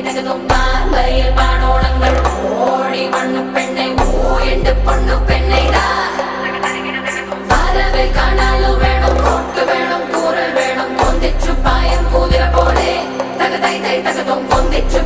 தகதும் பார்வையில் பானோளங்கள் ஓடி மண்ணு பெண்ணை ஓயண்டு பொண்ணு பெண்ணைடா வரவில் காணாலும் வேணும் கோட்டு வேணும் கூறல் வேணும் கொந்திச்சு பாயம் கூதிர போலே தகதை தகதும் கொந்திச்சு